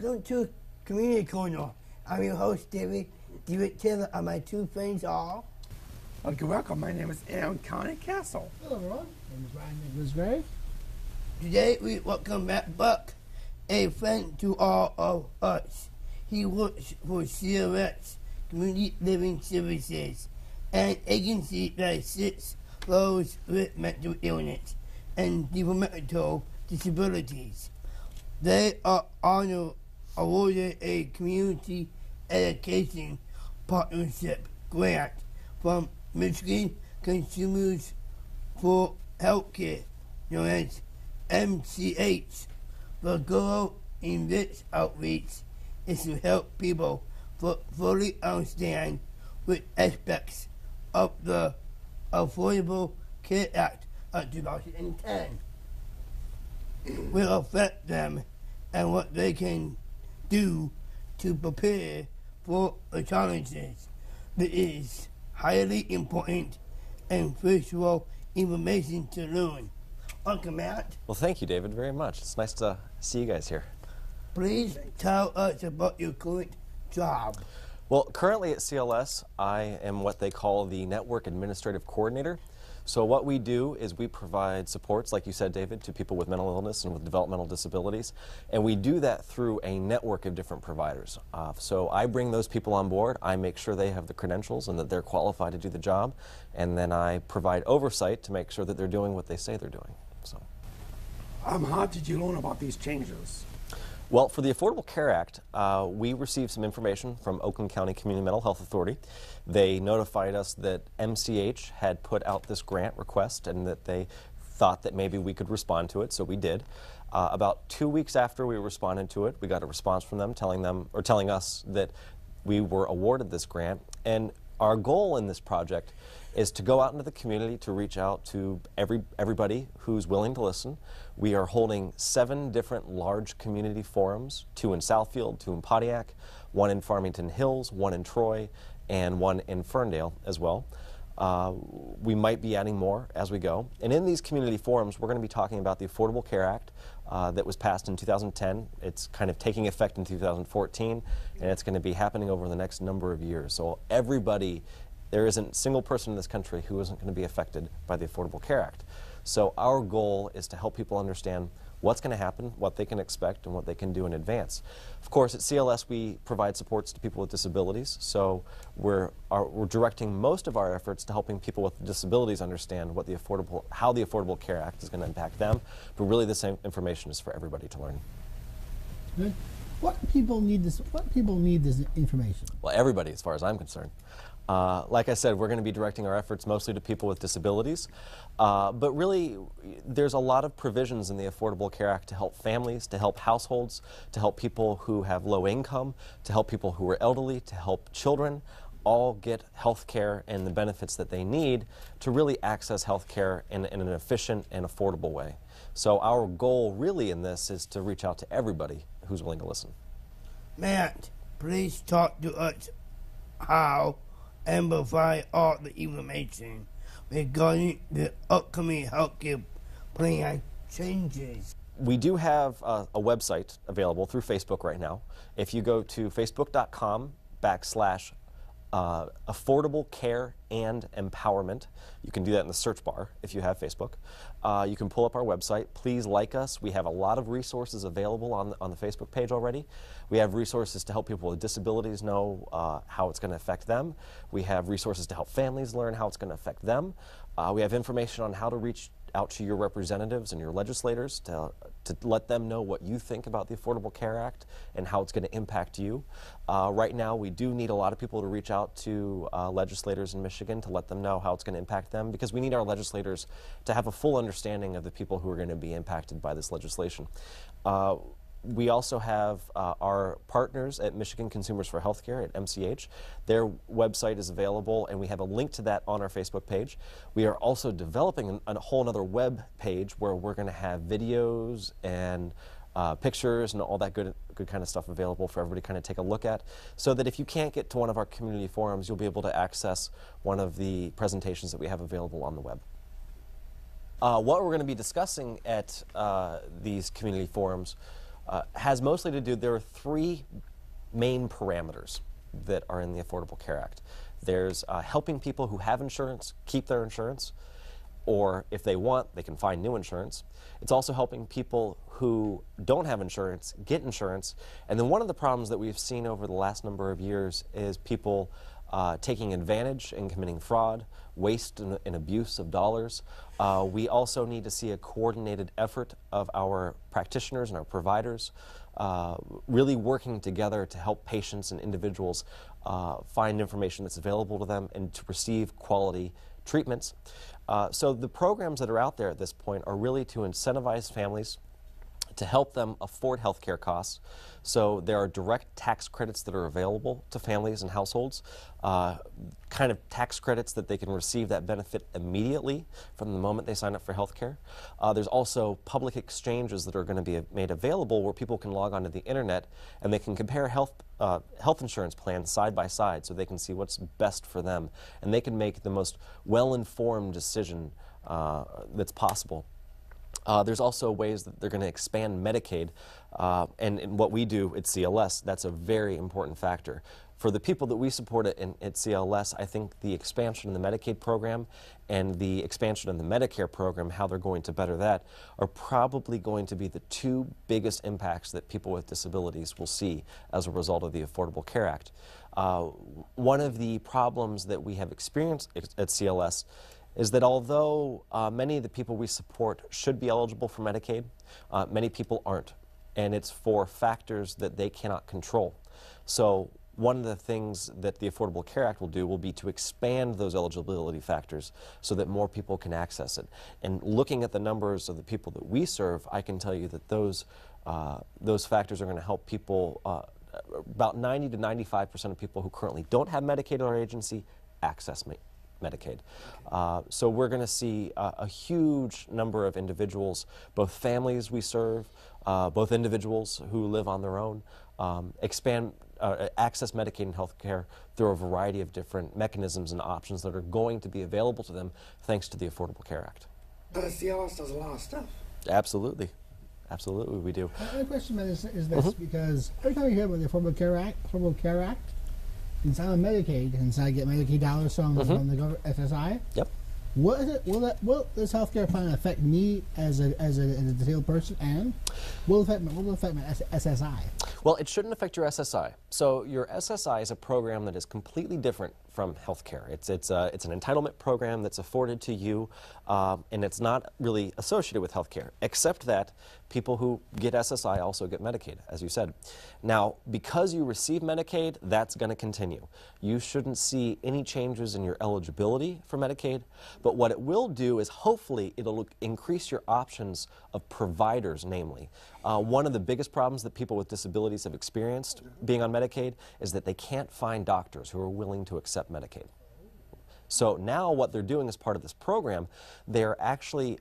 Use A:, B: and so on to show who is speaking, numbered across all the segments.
A: Welcome to Community Corner. I'm your host, David. David Taylor, and my two friends are...
B: Welcome. My name is Aaron Connie Castle.
C: Hello, everyone. My name is Ryan Nicholas Gray.
A: Today we welcome Matt Buck, a friend to all of us. He works for CLS, Community Living Services, an agency that assists those with mental illness and developmental disabilities. They are awarded a community education partnership grant from Michigan Consumers for Healthcare, known as MCH. The goal in this outreach is to help people fully understand which aspects of the Affordable Care Act of 2010 will affect them and what they can do to prepare for the challenges. This is highly important and crucial information to learn. Welcome, Matt.
D: Well, thank you, David, very much. It's nice to see you guys here.
A: Please tell us about your current job.
D: Well, currently at CLS, I am what they call the Network Administrative Coordinator. So what we do is we provide supports, like you said, David, to people with mental illness and with developmental disabilities. And we do that through a network of different providers. So I bring those people on board. I make sure they have the credentials and that they're qualified to do the job. And then I provide oversight to make sure that they're doing what they say they're doing. So,
B: How did you learn about these changes?
D: well, for the Affordable Care Act, we received some information from Oakland County Community Mental Health Authority. They notified us that MCH had put out this grant request and that they thought that maybe we could respond to it, so we did. About 2 weeks after we responded to it, we got a response from them telling us that we were awarded this grant. And our goal in this project is to go out into the community to reach out to everybody who's willing to listen. We are holding 7 different large community forums, 2 in Southfield, 2 in Pontiac, 1 in Farmington Hills, 1 in Troy, and 1 in Ferndale as well. We might be adding more as we go. And in these community forums, we're going to be talking about the Affordable Care Act that was passed in 2010. It's kind of taking effect in 2014, and it's going to be happening over the next number of years. So everybody, there isn't a single person in this country who isn't going to be affected by the Affordable Care Act. So our goal is to help people understand what's going to happen, what they can expect, and what they can do in advance. Of course, at CLS, we provide supports to people with disabilities, so we're directing most of our efforts to helping people with disabilities understand what how the Affordable Care Act is going to impact them, but really the same information is for everybody to learn.
C: Good. What people need this information?
D: Well, everybody, as far as I'm concerned. Like I said, we're going to be directing our efforts mostly to people with disabilities, but really there's a lot of provisions in the Affordable Care Act to help families, to help households, to help people who have low income, to help people who are elderly, to help children all get health care and the benefits that they need to really access health care in an efficient and affordable way. So our goal really in this is to reach out to everybody who's willing to listen.
A: Matt, please talk to us how and provide all the information regarding the upcoming healthcare plan changes.
D: We do have a website available through Facebook right now. If you go to facebook.com/Affordable Care and Empowerment. You can do that in the search bar if you have Facebook. You can pull up our website. Please like us. We have a lot of resources available on the Facebook page already. We have resources to help people with disabilities know how it's going to affect them. We have resources to help families learn how it's going to affect them. We have information on how to reach out to your representatives and your legislators to let them know what you think about the Affordable Care Act and how it's going to impact you. Right now, we do need a lot of people to reach out to legislators in Michigan to let them know how it's going to impact them, because we need our legislators to have a full understanding of the people who are going to be impacted by this legislation. We also have our partners at Michigan Consumers for Healthcare at MCH. Their website is available, and we have a link to that on our Facebook page. We are also developing a whole other web page where we're going to have videos and pictures and all that good kind of stuff available for everybody to kind of take a look at, so that if you can't get to one of our community forums, you'll be able to access one of the presentations that we have available on the web. What we're going to be discussing at these community forums has mostly to do, there are three main parameters that are in the Affordable Care Act. There's helping people who have insurance keep their insurance, or if they want, they can find new insurance. It's also helping people who don't have insurance get insurance. And then one of the problems that we've seen over the last number of years is people taking advantage and committing fraud, waste and abuse of dollars. We also need to see a coordinated effort of our practitioners and our providers really working together to help patients and individuals find information that's available to them and to receive quality treatments. So the programs that are out there at this point are really to incentivize families to help them afford health care costs. So there are direct tax credits that are available to families and households, kind of tax credits that they can receive that benefit immediately from the moment they sign up for health care. There's also public exchanges that are going to be made available where people can log onto the internet and they can compare health insurance plans side by side so they can see what's best for them and they can make the most well-informed decision that's possible. There's also ways that they're going to expand Medicaid, and in what we do at CLS, that's a very important factor. For the people that we support at CLS, I think the expansion in the Medicaid program and the expansion in the Medicare program, how they're going to better that, are probably going to be the two biggest impacts that people with disabilities will see as a result of the Affordable Care Act. One of the problems that we have experienced at CLS is that although many of the people we support should be eligible for Medicaid, many people aren't, and it's for factors that they cannot control. So one of the things that the Affordable Care Act will do will be to expand those eligibility factors so that more people can access it. And looking at the numbers of the people that we serve, I can tell you that those factors are going to help people, about 90 to 95% of people who currently don't have Medicaid or agency access Medicaid. So we're going to see a huge number of individuals, both families we serve, both individuals who live on their own, access Medicaid and health care through a variety of different mechanisms and options that are going to be available to them thanks to the Affordable Care Act.
B: CLS does a lot of stuff.
D: Absolutely. Absolutely, we do.
C: My question is this, because every time you hear about the Affordable Care Act, since I'm on Medicaid, since I get Medicaid dollars from the SSI,
D: Yep.
C: Will this healthcare plan affect me as a disabled person, and will it affect my SSI?
D: Well, it shouldn't affect your SSI. So your SSI is a program that is completely different from healthcare. It's an entitlement program that's afforded to you, and it's not really associated with healthcare, except that people who get SSI also get Medicaid, as you said. Now, because you receive Medicaid, that's going to continue. You shouldn't see any changes in your eligibility for Medicaid, but what it will do is hopefully it'll increase your options of providers, namely. One of the biggest problems that people with disabilities have experienced being on Medicaid is that they can't find doctors who are willing to accept Medicaid. So now what they're doing as part of this program, they're actually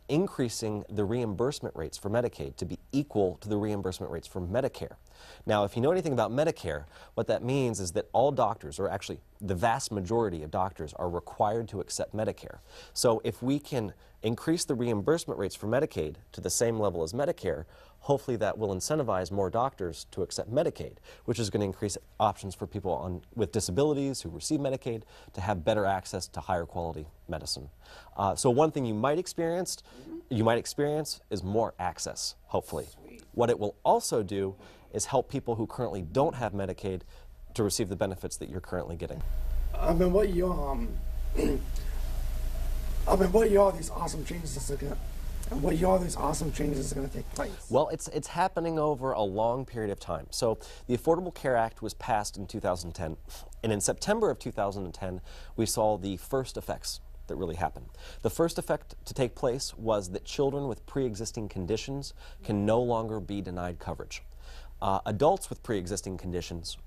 D: increasing the reimbursement rates for Medicaid to be equal to the reimbursement rates for Medicare. Now, if you know anything about Medicare, what that means is that all doctors, or actually the vast majority of doctors, are required to accept Medicare. So if we can increase the reimbursement rates for Medicaid to the same level as Medicare, hopefully that will incentivize more doctors to accept Medicaid, which is going to increase options for people with disabilities who receive Medicaid to have better access to higher quality medicine. So one thing you might experience is more access, hopefully. What it will also do is help people who currently don't have Medicaid to receive the benefits that you're currently getting.
B: What are these awesome changes going to take place?
D: Well, it's happening over a long period of time. So the Affordable Care Act was passed in 2010, and in September of 2010, we saw the first effects that really happened. The first effect to take place was that children with pre-existing conditions can no longer be denied coverage. Adults with pre-existing conditions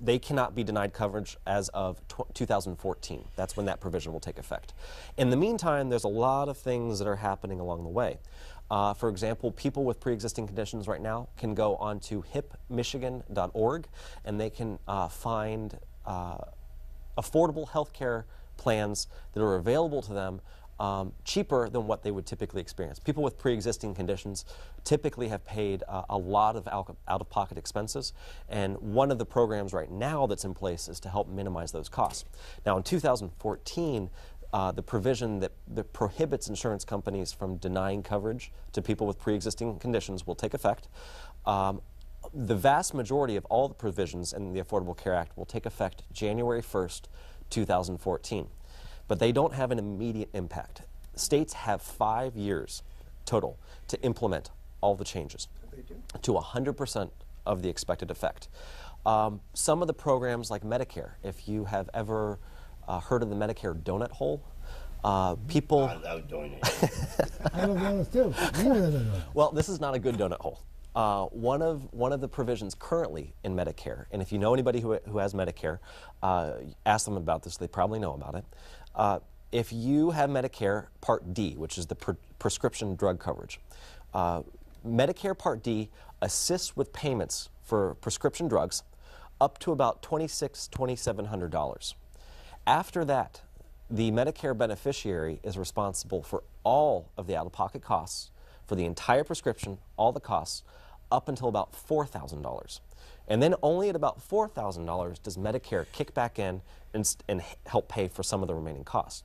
D: they cannot be denied coverage as of 2014. That's when that provision will take effect. In the meantime, there's a lot of things that are happening along the way. For example, people with pre-existing conditions right now can go onto hipmichigan.org and they can find affordable health care plans that are available to them cheaper than what they would typically experience. People with pre-existing conditions typically have paid a lot of out-of-pocket expenses, and one of the programs right now that's in place is to help minimize those costs. Now, in 2014, the provision that prohibits insurance companies from denying coverage to people with pre-existing conditions will take effect. The vast majority of all the provisions in the Affordable Care Act will take effect January 1st, 2014. But they don't have an immediate impact. States have 5 years total to implement all the changes to 100% of the expected effect. Some of the programs like Medicare, if you have ever heard of the Medicare donut hole, people...
A: I love doing it.
C: I love donuts too.
D: Well, this is not a good donut hole. One of the provisions currently in Medicare, and if you know anybody who has Medicare, ask them about this, they probably know about it. If you have Medicare Part D, which is the prescription drug coverage, Medicare Part D assists with payments for prescription drugs up to about $2,600, $2,700. After that, the Medicare beneficiary is responsible for all of the out-of-pocket costs for the entire prescription, all the costs, up until about $4,000. And then only at about $4,000 does Medicare kick back in and help pay for some of the remaining costs.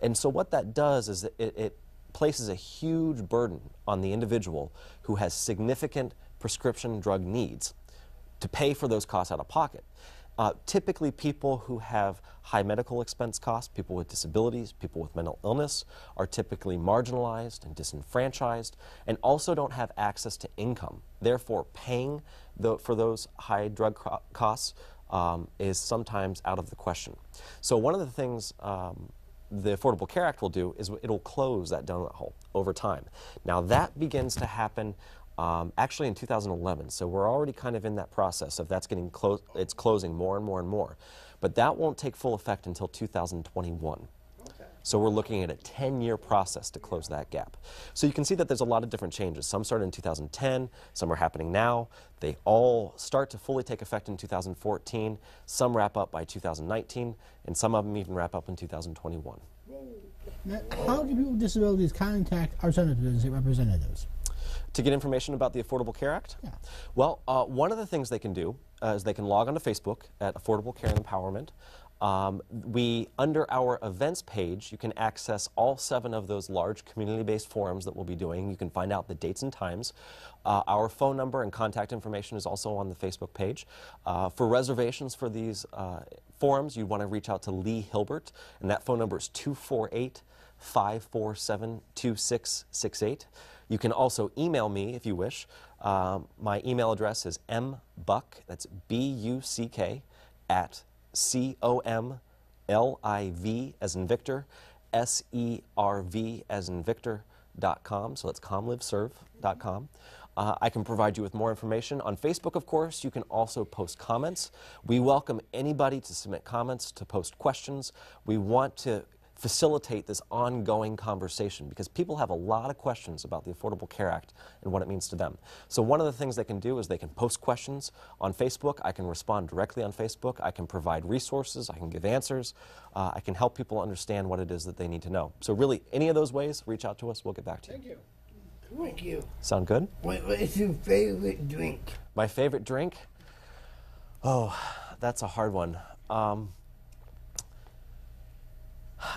D: And so what that does is that it places a huge burden on the individual who has significant prescription drug needs to pay for those costs out of pocket. Typically, people who have high medical expense costs, people with disabilities, people with mental illness, are typically marginalized and disenfranchised and also don't have access to income. Therefore, paying for those high drug costs is sometimes out of the question. So one of the things the Affordable Care Act will do is it'll close that donut hole over time. Now, that begins to happen actually in 2011, so we're already kind of in that process of that's getting it's closing more and more and more. But that won't take full effect until 2021. Okay. So we're looking at a 10-year process to close that gap. So you can see that there's a lot of different changes. Some started in 2010, some are happening now. They all start to fully take effect in 2014, some wrap up by 2019, and some of them even wrap up in 2021.
C: Now, how do people with disabilities contact our senators and representatives?
D: To get information about the Affordable Care Act?
C: Yeah.
D: Well, one of the things they can do is they can log onto Facebook at Affordable Care and Empowerment. Under our events page, you can access all 7 of those large community-based forums that we'll be doing. You can find out the dates and times. Our phone number and contact information is also on the Facebook page. For reservations for these forums, you want to reach out to Lee Hilbert, and that phone number is 248-547-2668. You can also email me if you wish. My email address is mbuck, that's B-U-C-K, at C-O-M-L-I-V as in Victor, S-E-R-V as in Victor.com, so that's comliveserve.com. I can provide you with more information. On Facebook, of course, you can also post comments. We welcome anybody to submit comments, to post questions. We want to facilitate this ongoing conversation because people have a lot of questions about the Affordable Care Act and what it means to them. So one of the things they can do is they can post questions on Facebook. I can respond directly on Facebook. I can provide resources. I can give answers. I can help people understand what it is that they need to know. So really, any of those ways, reach out to us. We'll get back to you.
C: Thank you.
A: Thank you.
D: Sound good?
A: What is your favorite drink?
D: My favorite drink? Oh, that's a hard one.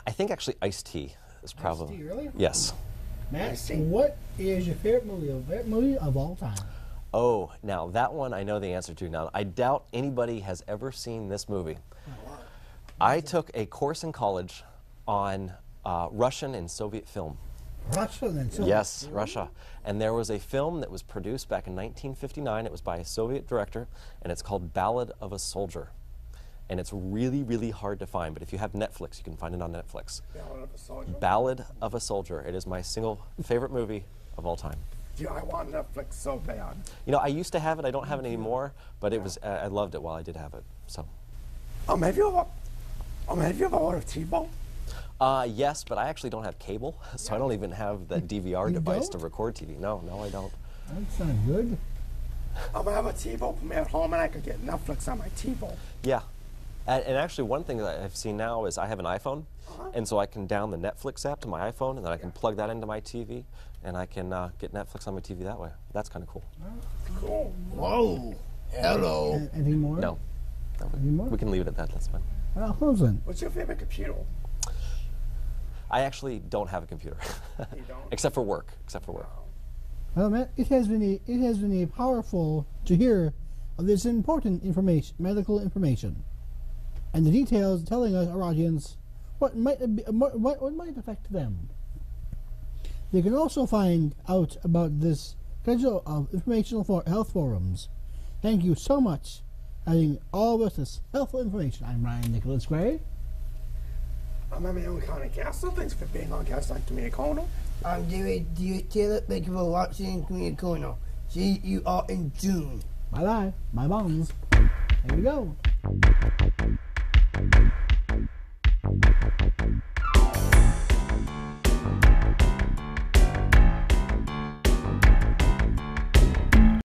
D: I think actually iced tea is probably.
C: Iced tea, really?
D: Yes.
C: Matt, what is your favorite movie of all time?
D: Oh, now that one I know the answer to. Now, I doubt anybody has ever seen this movie. I took a course in college on Russian and Soviet film.
C: Russian and Soviet?
D: Yes, Russia. And there was a film that was produced back in 1959. It was by a Soviet director, and it's called Ballad of a Soldier. And it's really, really hard to find, but if you have Netflix, you can find it on Netflix.
B: Ballad of a Soldier?
D: Ballad of a Soldier. It is my single favorite movie of all time.
B: Yeah, I want Netflix so bad.
D: You know, I used to have it. I don't have it anymore, but it was. I loved it while I did have it. So.
B: Have you ever ordered TiVo?
D: Yes, but I actually don't have cable, so I don't even have that DVR device to record TV. No, I don't.
C: That's not good.
B: I'm gonna have a TiVo for me at home, and I could get Netflix on my TiVo.
D: Yeah. And actually, one thing that I've seen now is I have an iPhone, and so I can down the Netflix app to my iPhone, and then I can plug that into my TV, and I can get Netflix on my TV that way. That's kind of cool.
B: Cool.
A: Whoa. Hello.
C: Anything more?
D: No.
C: Any more?
D: We can leave it at that. That's fine.
C: Closing.
B: What's your favorite computer?
D: I actually don't have a computer,
B: You don't?
D: except for work. Except for work.
C: Well, Matt, it has been powerful to hear of this important information, medical information, and the details telling us, our audience, what might affect them. They can also find out about this schedule of informational health forums. Thank you so much for having all of this helpful information. I'm Ryan Nicholas Gray.
B: I'm my own Connie Castle. Thanks for being on Cast on Community Corner.
A: I'm David Taylor. Thank you for watching Community Corner. See you all in June.
C: Bye bye. My bombs. There we go.